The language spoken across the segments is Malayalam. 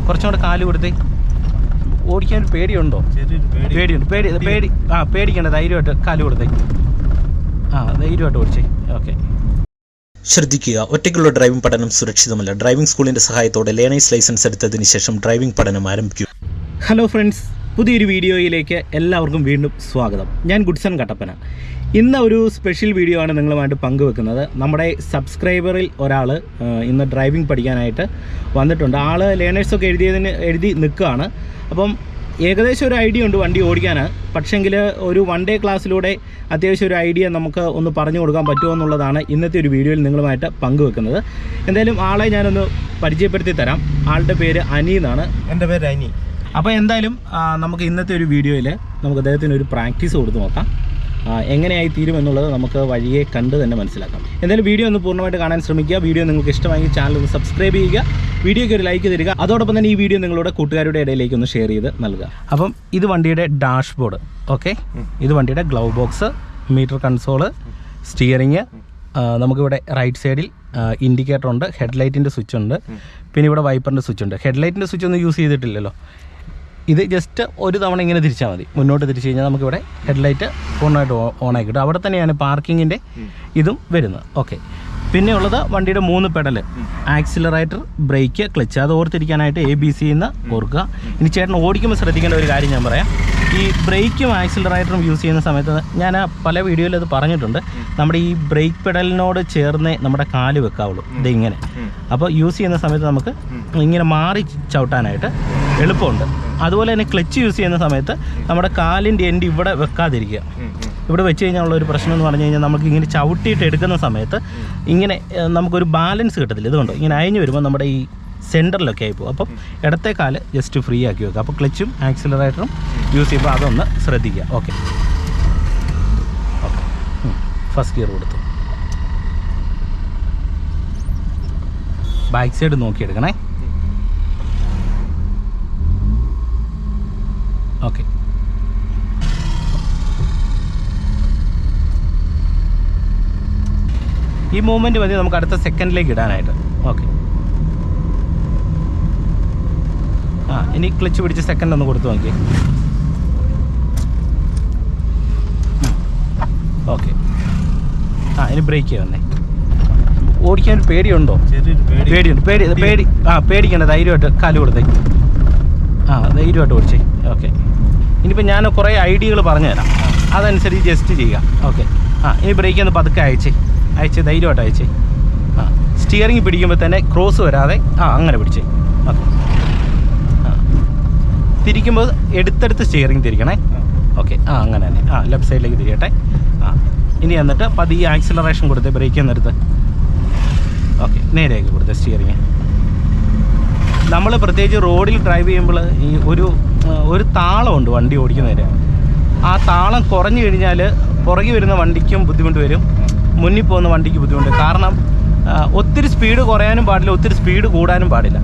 കുറച്ചും കൂടെ കാല് കൊടുത്തേ. ഓടിക്കാൻ ഒരു പേടിയുണ്ടോ? പേടിയുണ്ട്. പേടിക്കണ്ട, ധൈര്യമായിട്ട് കാല് കൊടുത്തേ. ധൈര്യമായിട്ട് ഓടിച്ചേ. ഓക്കെ. ശ്രദ്ധിക്കുക, ഒറ്റയ്ക്കുള്ള ഡ്രൈവിംഗ് പഠനം സുരക്ഷിതമല്ല. ഡ്രൈവിംഗ് സ്കൂളിൻ്റെ സഹായത്തോടെ ലേണേഴ്സ് ലൈസൻസ് എടുത്തതിന് ശേഷം ഡ്രൈവിംഗ് പഠനം ആരംഭിക്കും. ഹലോ ഫ്രണ്ട്സ്, പുതിയൊരു വീഡിയോയിലേക്ക് എല്ലാവർക്കും വീണ്ടും സ്വാഗതം. ഞാൻ ഗുഡ്സൺ കട്ടപ്പന. ഇന്ന് ഒരു സ്പെഷ്യൽ വീഡിയോ ആണ് നിങ്ങളുമായിട്ട് പങ്കുവെക്കുന്നത്. നമ്മുടെ സബ്സ്ക്രൈബറിൽ ഒരാൾ ഇന്ന് ഡ്രൈവിംഗ് പഠിക്കാനായിട്ട് വന്നിട്ടുണ്ട്. ആൾ ലേണേഴ്സൊക്കെ എഴുതി നിൽക്കുകയാണ്. അപ്പം ഏകദേശം ഒരു ഐഡിയ ഉണ്ട് വണ്ടി ഓടിക്കാൻ. പക്ഷേങ്കിൽ ഒരു 1 ഡേ ക്ലാസ്സിലൂടെ അത്യാവശ്യം ഒരു ഐഡിയ നമുക്ക് ഒന്ന് പറഞ്ഞു കൊടുക്കാൻ പറ്റുമോ എന്നുള്ളതാണ് ഇന്നത്തെ ഒരു വീഡിയോയിൽ നിങ്ങളുമായിട്ട് പങ്കുവെക്കുന്നത്. എന്തായാലും ആളെ ഞാനൊന്ന് പരിചയപ്പെടുത്തി തരാം. ആളുടെ പേര് അനി എന്നാണ്. എൻ്റെ പേര് അനി. അപ്പോൾ എന്തായാലും നമുക്ക് ഇന്നത്തെ ഒരു വീഡിയോയിൽ നമുക്ക് അദ്ദേഹത്തിന് ഒരു പ്രാക്ടീസ് കൊടുത്ത് നോക്കാം. എങ്ങനെയായി തീരുമെന്നുള്ളത് നമുക്ക് വഴിയെ കണ്ട് തന്നെ മനസ്സിലാക്കാം. എന്തായാലും വീഡിയോ ഒന്ന് പൂർണ്ണമായിട്ട് കാണാൻ ശ്രമിക്കുക. വീഡിയോ നിങ്ങൾക്ക് ഇഷ്ടമായെങ്കിൽ ചാനൽ ഒന്ന് സബ്സ്ക്രൈബ് ചെയ്യുക, വീഡിയോയ്ക്ക് ഒരു ലൈക്ക് തരിക. അതോടൊപ്പം തന്നെ ഈ വീഡിയോ നിങ്ങളുടെ കൂട്ടുകാരുടെ ഇടയിലേക്ക് ഒന്ന് ഷെയർ ചെയ്ത് നൽകുക. അപ്പം ഇത് വണ്ടിയുടെ ഡാഷ്ബോർഡ്. ഓക്കെ, ഇത് വണ്ടിയുടെ glove box, meter console, steering. നമുക്കിവിടെ റൈറ്റ് സൈഡിൽ ഇൻഡിക്കേറ്റർ ഉണ്ട്, ഹെഡ്ലൈറ്റിൻ്റെ സ്വിച്ച് ഉണ്ട്, പിന്നെ ഇവിടെ വൈപ്പറിൻ്റെ സ്വിച്ച് ഉണ്ട്. ഹെഡ്ലൈറ്റിൻ്റെ സ്വിച്ച് ഒന്നും യൂസ് ചെയ്തിട്ടില്ലല്ലോ. ഇത് ജസ്റ്റ് ഒരു തവണ ഇങ്ങനെ തിരിച്ചാൽ മതി. മുന്നോട്ട് തിരിച്ചു കഴിഞ്ഞാൽ നമുക്കിവിടെ ഹെഡ്ലൈറ്റ് പൂർണ്ണമായിട്ട് ഓണാക്കി കിട്ടും. അവിടെ തന്നെയാണ് പാർക്കിങ്ങിൻ്റെ ഇതും വരുന്നത്. ഓക്കെ, പിന്നെ ഉള്ളത് വണ്ടിയുടെ 3 പെഡൽ, ആക്സിലറേറ്റർ, ബ്രേക്ക്, ക്ലച്ച്. അത് ഓർത്തിരിക്കാനായിട്ട് ABC എന്ന് ഓർക്കുക. ഇനി ചേട്ടൻ ഓടിക്കുമ്പോൾ ശ്രദ്ധിക്കേണ്ട ഒരു കാര്യം ഞാൻ പറയാം. ഈ ബ്രേക്കും ആക്സിലറേറ്ററും യൂസ് ചെയ്യുന്ന സമയത്ത് ഞാൻ പല വീഡിയോയിൽ അത് പറഞ്ഞിട്ടുണ്ട്. നമ്മുടെ ഈ ബ്രേക്ക് പെഡലിനോട് ചേർന്നേ നമ്മുടെ കാല് വെക്കാവുള്ളൂ. ഇതിങ്ങനെ. അപ്പോൾ യൂസ് ചെയ്യുന്ന സമയത്ത് നമുക്ക് ഇങ്ങനെ മാറി ചവിട്ടാനായിട്ട് എളുപ്പമുണ്ട്. അതുപോലെ തന്നെ ക്ലച്ച് യൂസ് ചെയ്യുന്ന സമയത്ത് നമ്മുടെ കാലിൻ്റെ എൻഡ് ഇവിടെ വെക്കാതിരിക്കുക. ഇവിടെ വെച്ച് കഴിഞ്ഞാലുള്ള ഒരു പ്രശ്നം എന്ന് പറഞ്ഞു കഴിഞ്ഞാൽ നമുക്ക് ഇങ്ങനെ ചവിട്ടിയിട്ട് എടുക്കുന്ന സമയത്ത് ഇങ്ങനെ നമുക്കൊരു ബാലൻസ് കിട്ടത്തില്ല. ഇതുകൊണ്ട് ഇങ്ങനെ അയഞ്ഞു വരുമ്പോൾ നമ്മുടെ ഈ സെൻറ്ററിലൊക്കെ ആയിപ്പോകും. അപ്പം ഇടത്തെ കാല് ജസ്റ്റ് ഫ്രീ ആക്കി വെക്കുക. അപ്പോൾ ക്ലച്ചും ആക്സിലറേറ്ററും യൂസ് ചെയ്യുമ്പോൾ അതൊന്ന് ശ്രദ്ധിക്കുക. Okay, okay. ഫസ്റ്റ് ഗിയർ കൊടുത്തു. ബാക്ക് സൈഡ് നോക്കിയെടുക്കണേ. ഓക്കെ, ഈ മൂവ്മെൻറ്റ് മതി നമുക്ക് അടുത്ത സെക്കൻഡിലേക്ക് ഇടാനായിട്ട്. ഓക്കെ, ഇനി ക്ലച്ച് പിടിച്ച് സെക്കൻഡ് ഒന്ന് കൊടുത്തു നോക്കിയേ. ഓക്കെ, ഇനി ബ്രേക്ക് ചെയ്യുന്നേ. ഓടിക്കാൻ ഒരു പേടിയുണ്ടോ? പേടിയുണ്ട്. പേടിക്കണ്ട, ധൈര്യമായിട്ട് കാല് കൊടുത്തേ. ധൈര്യമായിട്ട് ഓടിച്ചേ. ഓക്കെ, ഇനിയിപ്പോൾ ഞാൻ കുറേ ഐഡിയകൾ പറഞ്ഞുതരാം, അതനുസരിച്ച് ജസ്റ്റ് ചെയ്യുക. ഓക്കെ, ഇനി ബ്രേക്ക് ഒന്ന് പതുക്കെ അയച്ചേ. ധൈര്യമായിട്ട് അയച്ചേ. സ്റ്റിയറിംഗ് പിടിക്കുമ്പോൾ തന്നെ ക്രോസ് വരാതെ അങ്ങനെ പിടിച്ചേ. ഓക്കെ, തിരിക്കുമ്പോൾ എടുത്തെടുത്ത് സ്റ്റിയറിംഗ് തിരിക്കണേ. ഓക്കെ, അങ്ങനെ തന്നെ. ലെഫ്റ്റ് സൈഡിലേക്ക് തിരിയട്ടെ. ഇനി എന്നിട്ട് പതിയെ ആക്സിലറേഷൻ കൊടുത്തേ. ബ്രേക്ക് എന്നിടത്ത് ഓക്കെ നേരെയാക്കി കൊടുത്തേ സ്റ്റിയറിങ്. നമ്മൾ പ്രത്യേകിച്ച് റോഡിൽ ഡ്രൈവ് ചെയ്യുമ്പോൾ ഈ ഒരു താളമുണ്ട് വണ്ടി ഓടിക്കുന്നതിന്. ആ താളം കുറഞ്ഞു കഴിഞ്ഞാൽ പുറകെ വരുന്ന വണ്ടിക്കും ബുദ്ധിമുട്ട് വരും, മുന്നിൽ പോകുന്ന വണ്ടിക്ക് ബുദ്ധിമുട്ട്. കാരണം ഒത്തിരി സ്പീഡ് കുറയാനും പാടില്ല, ഒത്തിരി സ്പീഡ് കൂടാനും പാടില്ല.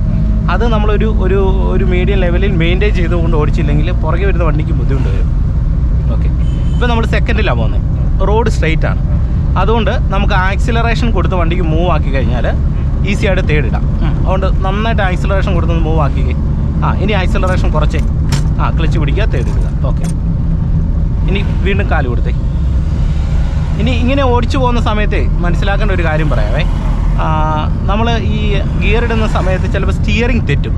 അത് നമ്മളൊരു മീഡിയം ലെവലിൽ മെയിൻറ്റെയിൻ ചെയ്തുകൊണ്ട് ഓടിച്ചില്ലെങ്കിൽ പുറകെ വരുന്ന വണ്ടിക്ക് ബുദ്ധിമുട്ട് വരും. ഓക്കെ, ഇപ്പോൾ നമ്മൾ സെക്കൻഡിലാണ് പോകുന്നത്. റോഡ് സ്ട്രെയിറ്റ് ആണ്. അതുകൊണ്ട് നമുക്ക് ആക്സിലറേഷൻ കൊടുത്ത് വണ്ടിക്ക് മൂവ് ആക്കി കഴിഞ്ഞാൽ ഈസി ആയിട്ട് തേടിടാം. അതുകൊണ്ട് നന്നായിട്ട് ആക്സിലറേഷൻ കൊടുത്ത് മൂവ് ആക്കി. ഇനി ആക്സിലറേഷൻ കുറച്ചേ. ക്ലച്ച് പിടിക്കുക, തേടിടുക. ഓക്കെ, ഇനി വീണ്ടും കാല് കൊടുത്തേ. ഇനി ഇങ്ങനെ ഓടിച്ചു പോകുന്ന സമയത്ത് മനസ്സിലാക്കേണ്ട ഒരു കാര്യം പറയാവേ. നമ്മൾ ഈ ഗിയർ ഇടുന്ന സമയത്ത് ചിലപ്പോൾ സ്റ്റിയറിംഗ് തെറ്റും.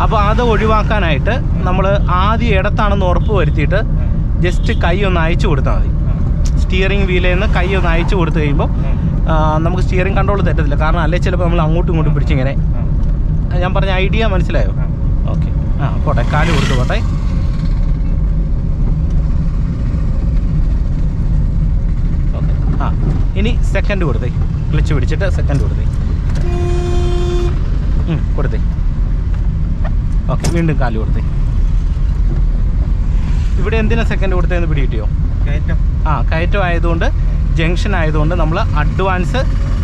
അപ്പോൾ അത് ഒഴിവാക്കാനായിട്ട് നമ്മൾ ആദ്യം ഇടത്താണെന്ന് ഉറപ്പ് വരുത്തിയിട്ട് ജസ്റ്റ് കൈ ഒന്ന് അയച്ചു കൊടുത്താൽ മതി. സ്റ്റിയറിംഗ് വീലിൽ നിന്ന് കൈ ഒന്ന് അയച്ചു കൊടുത്തു കഴിയുമ്പോൾ നമുക്ക് സ്റ്റിയറിംഗ് കൺട്രോൾ തെറ്റത്തില്ല. കാരണം അല്ലെങ്കിൽ ചിലപ്പോൾ നമ്മൾ അങ്ങോട്ടും ഇങ്ങോട്ടും പിടിച്ചിങ്ങനെ. ഞാൻ പറഞ്ഞ ഐഡിയ മനസ്സിലായോ? ഓക്കെ, പോട്ടെ, കാല് കൊടുത്തു പോട്ടെ. ഓക്കെ, ഇനി സെക്കൻഡ് കൊടുത്തേ. ക്ലച്ച് പിടിച്ചിട്ട് സെക്കൻഡ് കൊടുത്തേ. കൊടുത്തേ. ഓക്കെ, വീണ്ടും കാല് കൊടുത്തേ. ഇവിടെ എന്തിനാ സെക്കൻഡ് കൊടുത്തതെന്ന് പിടി കിട്ടിയോ? കയറ്റം ആയതുകൊണ്ട്, ജംഗ്ഷൻ ആയതുകൊണ്ട് നമ്മൾ അഡ്വാൻസ്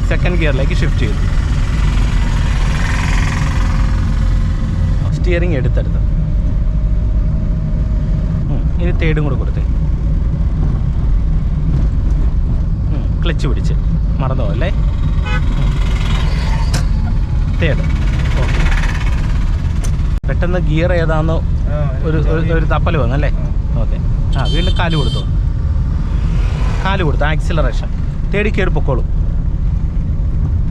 സെക്കൻഡ് ഗിയറിലേക്ക് ഷിഫ്റ്റ് ചെയ്തു. സ്റ്റിയറിംഗ് എടുത്തെടുത്ത് ഇനി തേർഡും കൂടെ കൊടുത്തേ. ക്ലച്ച് പിടിച്ച് മറന്നോ അല്ലേ? തേർഡ്. ഓക്കെ, പെട്ടെന്ന് ഗിയർ ഏതാണെന്ന് ഒരു തപ്പൽ വന്നല്ലേ? ഓക്കെ. വീണ്ടും കാല് കൊടുത്തു, ആക്സിലറേഷൻ തേടി കയറി പൊക്കോളൂ.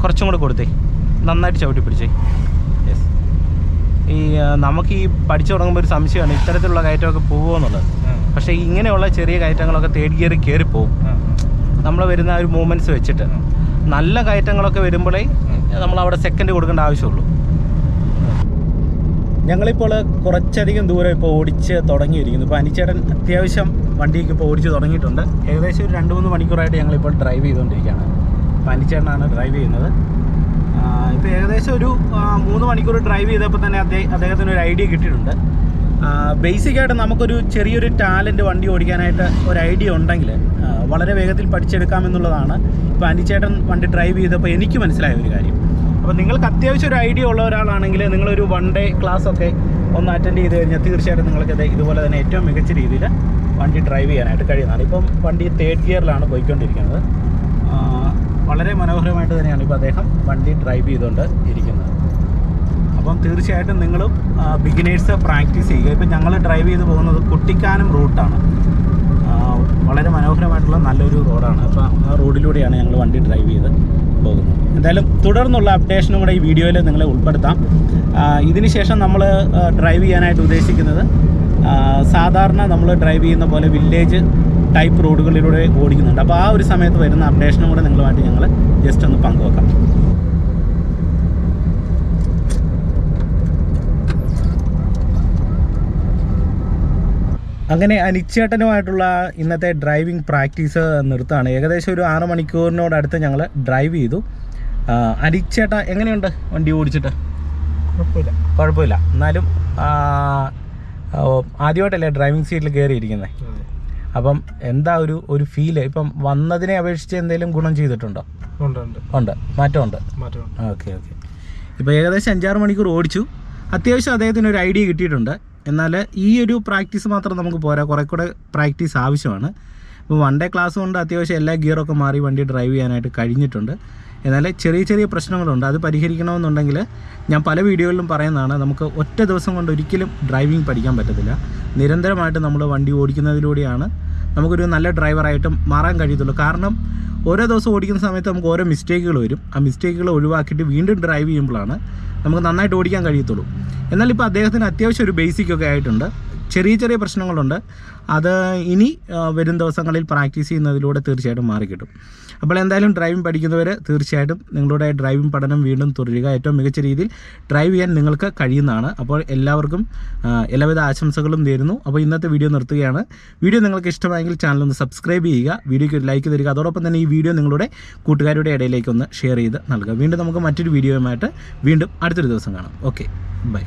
കുറച്ചും കൂടെ കൊടുത്തേ, നന്നായിട്ട് ചവിട്ടി പിടിച്ചേ. യെസ്. നമുക്ക് ഈ പഠിച്ചു തുടങ്ങുമ്പോൾ ഒരു സംശയമാണ് ഇത്തരത്തിലുള്ള കയറ്റമൊക്കെ പോകുമോ എന്നുള്ളത്. പക്ഷേ ഇങ്ങനെയുള്ള ചെറിയ കയറ്റങ്ങളൊക്കെ തേർഡ് ഗിയറിൽ കയറിപ്പോവും നമ്മൾ വരുന്ന ഒരു മൂവ്മെൻറ്റ്സ് വെച്ചിട്ട്. നല്ല കയറ്റങ്ങളൊക്കെ വരുമ്പോഴേ നമ്മളവിടെ സെക്കൻഡ് കൊടുക്കേണ്ട ആവശ്യമുള്ളൂ. ഞങ്ങളിപ്പോൾ കുറച്ചധികം ദൂരം ഇപ്പോൾ ഓടിച്ച് തുടങ്ങിയിരിക്കുന്നു. ഇപ്പോൾ അനിച്ചേട്ടൻ അത്യാവശ്യം വണ്ടിയൊക്കെ ഇപ്പോൾ ഓടിച്ച് തുടങ്ങിയിട്ടുണ്ട്. ഏകദേശം ഒരു 2-3 മണിക്കൂറായിട്ട് ഞങ്ങളിപ്പോൾ ഡ്രൈവ് ചെയ്തുകൊണ്ടിരിക്കുകയാണ്. അപ്പോൾ അനിച്ചേട്ടനാണ് ഡ്രൈവ് ചെയ്യുന്നത്. ഇപ്പോൾ ഏകദേശം ഒരു 3 മണിക്കൂർ ഡ്രൈവ് ചെയ്തപ്പോൾ തന്നെ അദ്ദേഹത്തിന് ഒരു ഐഡിയ കിട്ടിയിട്ടുണ്ട്. ബേസിക്കായിട്ട് നമുക്കൊരു ചെറിയൊരു ടാലൻറ്റ് വണ്ടി ഓടിക്കാനായിട്ട് ഒരു ഐഡിയ ഉണ്ടെങ്കിൽ വളരെ വേഗത്തിൽ പഠിച്ചെടുക്കാമെന്നുള്ളതാണ് ഇപ്പോൾ അനിച്ചേട്ടൻ വണ്ടി ഡ്രൈവ് ചെയ്തപ്പോൾ എനിക്ക് മനസ്സിലായ ഒരു കാര്യം. അപ്പോൾ നിങ്ങൾക്ക് അത്യാവശ്യം ഒരു ഐഡിയ ഉള്ള ഒരാളാണെങ്കിൽ നിങ്ങളൊരു 1 ഡേ ക്ലാസ്സൊക്കെ ഒന്ന് അറ്റൻഡ് ചെയ്ത് കഴിഞ്ഞാൽ തീർച്ചയായിട്ടും നിങ്ങൾക്ക് ഇതുപോലെ തന്നെ ഏറ്റവും മികച്ച രീതിയിൽ വണ്ടി ഡ്രൈവ് ചെയ്യാനായിട്ട് കഴിയുന്നതാണ്. ഇപ്പം വണ്ടി തേർഡ് ഗിയറിലാണ് പോയിക്കൊണ്ടിരിക്കുന്നത്. വളരെ മനോഹരമായിട്ട് തന്നെയാണ് ഇപ്പോൾ അദ്ദേഹം വണ്ടി ഡ്രൈവ് ചെയ്തുകൊണ്ട് ഇരിക്കുന്നത്. അപ്പം തീർച്ചയായിട്ടും നിങ്ങളും ബിഗിനേഴ്സ് പ്രാക്ടീസ് ചെയ്യുക. ഇപ്പം ഞങ്ങൾ ഡ്രൈവ് ചെയ്ത് പോകുന്നത് കുട്ടിക്കാനം റൂട്ടാണ്. വളരെ മനോഹരമായിട്ടുള്ള നല്ലൊരു റോഡാണ്. അപ്പോൾ ആ റോഡിലൂടെയാണ് ഞങ്ങൾ വണ്ടി ഡ്രൈവ് ചെയ്ത് പോകുന്നത്. എന്തായാലും തുടർന്നുള്ള അപ്ഡേഷനും കൂടെ ഈ വീഡിയോയിൽ നിങ്ങളെ ഉൾപ്പെടുത്താം. ഇതിന് ശേഷം നമ്മൾ ഡ്രൈവ് ചെയ്യാനായിട്ട് ഉദ്ദേശിക്കുന്നത് സാധാരണ നമ്മൾ ഡ്രൈവ് ചെയ്യുന്ന പോലെ വില്ലേജ് ടൈപ്പ് റോഡുകളിലൂടെ ഓടിക്കുന്നുണ്ട്. അപ്പോൾ ആ ഒരു സമയത്ത് വരുന്ന അപ്ഡേഷനും കൂടെ നിങ്ങളുമായിട്ട് ഞങ്ങൾ ജസ്റ്റ് ഒന്ന് പങ്കുവെക്കാം. അങ്ങനെ അനിച്ചേട്ടനുമായിട്ടുള്ള ഇന്നത്തെ ഡ്രൈവിംഗ് പ്രാക്ടീസ് നിർത്താണ്. ഏകദേശം ഒരു 6 മണിക്കൂറിനോടടുത്ത് ഞങ്ങൾ ഡ്രൈവ് ചെയ്തു. അനിച്ചേട്ട എങ്ങനെയുണ്ട് വണ്ടി ഓടിച്ചിട്ട്? കുഴപ്പമില്ല. എന്നാലും ആദ്യമായിട്ടല്ലേ ഡ്രൈവിംഗ് സീറ്റിൽ കയറിയിരിക്കുന്നത്? അപ്പം എന്താ ഒരു ഫീല്? ഇപ്പം വന്നതിനെ അപേക്ഷിച്ച് എന്തെങ്കിലും ഗുണം ചെയ്തിട്ടുണ്ടോ? ഉണ്ട്, മാറ്റമുണ്ട്. ഓക്കെ. ഇപ്പോൾ ഏകദേശം 5-6 മണിക്കൂർ ഓടിച്ചു. അത്യാവശ്യം അദ്ദേഹത്തിന് ഒരു ഐഡിയ കിട്ടിയിട്ടുണ്ട്. എന്നാൽ ഈ ഒരു പ്രാക്ടീസ് മാത്രം നമുക്ക് പോരാ, കുറേ കൂടെ പ്രാക്ടീസ് ആവശ്യമാണ്. ഇപ്പോൾ 1 ഡേ ക്ലാസ് കൊണ്ട് അത്യാവശ്യം എല്ലാ ഗിയറൊക്കെ മാറി വണ്ടി ഡ്രൈവ് ചെയ്യാനായിട്ട് കഴിഞ്ഞിട്ടുണ്ട്. എന്നാൽ ചെറിയ പ്രശ്നങ്ങളുണ്ട്. അത് പരിഹരിക്കണമെന്നുണ്ടെങ്കിൽ ഞാൻ പല വീഡിയോകളിലും പറയുന്നതാണ്, നമുക്ക് ഒറ്റ ദിവസം കൊണ്ട് ഒരിക്കലും ഡ്രൈവിംഗ് പഠിക്കാൻ പറ്റത്തില്ല. നിരന്തരമായിട്ട് നമ്മൾ വണ്ടി ഓടിക്കുന്നതിലൂടെയാണ് നമുക്കൊരു നല്ല ഡ്രൈവറായിട്ട് മാറാൻ കഴിയത്തുള്ളൂ. കാരണം ഓരോ ദിവസം ഓടിക്കുന്ന സമയത്ത് നമുക്ക് ഓരോ മിസ്റ്റേക്കുകൾ വരും. ആ മിസ്റ്റേക്കുകൾ ഒഴിവാക്കിയിട്ട് വീണ്ടും ഡ്രൈവ് ചെയ്യുമ്പോഴാണ് നമുക്ക് നന്നായിട്ട് ഓടിക്കാൻ കഴിയത്തുള്ളൂ. എന്നാൽ ഇപ്പോൾ അദ്ദേഹത്തിന് അത്യാവശ്യം ഒരു ബേസിക്കൊക്കെ ആയിട്ടുണ്ട്. ചെറിയ പ്രശ്നങ്ങളുണ്ട്. അത് ഇനി വരും ദിവസങ്ങളിൽ പ്രാക്ടീസ് ചെയ്യുന്നതിലൂടെ തീർച്ചയായിട്ടും മാറിക്കിട്ടും. അപ്പോൾ എന്തായാലും ഡ്രൈവിംഗ് പഠിക്കുന്നവർ തീർച്ചയായിട്ടും നിങ്ങളുടെ ഡ്രൈവിംഗ് പഠനം വീണ്ടും തുടരുക. ഏറ്റവും മികച്ച രീതിയിൽ ഡ്രൈവ് ചെയ്യാൻ നിങ്ങൾക്ക് കഴിയുന്നതാണ്. അപ്പോൾ എല്ലാവർക്കും എല്ലാവിധ ആശംസകളും നേരുന്നു. അപ്പോൾ ഇന്നത്തെ വീഡിയോ നിർത്തുകയാണ്. വീഡിയോ നിങ്ങൾക്ക് ഇഷ്ടമായെങ്കിൽ ചാനൽ ഒന്ന് സബ്സ്ക്രൈബ് ചെയ്യുക, വീഡിയോയ്ക്ക് ഒരു ലൈക്ക് തരിക. അതോടൊപ്പം തന്നെ ഈ വീഡിയോ നിങ്ങളുടെ കൂട്ടുകാരുടെ ഇടയിലേക്ക് ഒന്ന് ഷെയർ ചെയ്ത് നൽകുക. വീണ്ടും നമുക്ക് മറ്റൊരു വീഡിയോയുമായിട്ട് വീണ്ടും അടുത്തൊരു ദിവസം കാണാം. Okay, by.